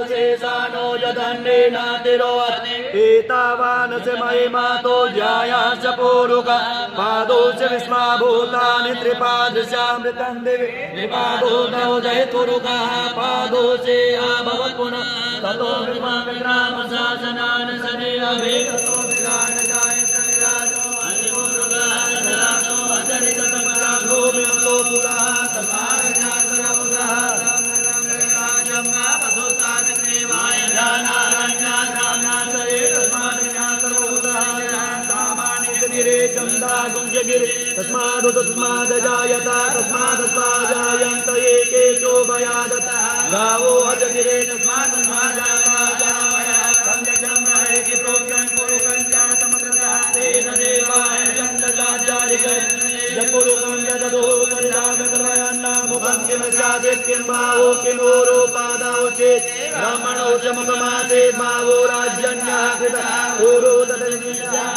शेषानो यदन्नेनातिरोऽस्ति एतावान् च महिमातो ज्यायाश्च पूरुक पादोश्च विस्मा भूतानि त्रिपादशामृतं दिवि त्रिपादो नवोदयतुरुकः पादोश्चे अभवत् पुनः ततो विग्रामशासनान् शनि अभेदतो विराजजायत विराजो अधिपूरुकः धरातो अचरिततपरा भूमिमतो पुरः तस्माज्ञातरमुदः तस्मादजायत तस्मादजायन्त एके शोभयादत गावो अजगिरे पुरुषं यदो मुखं किं स्यादित् किं भावो किमोरो पादौ चेत् ब्राह्मणो च मुखमासेत् भावो राज्यन्यः कृतः ऊरो तदन्यः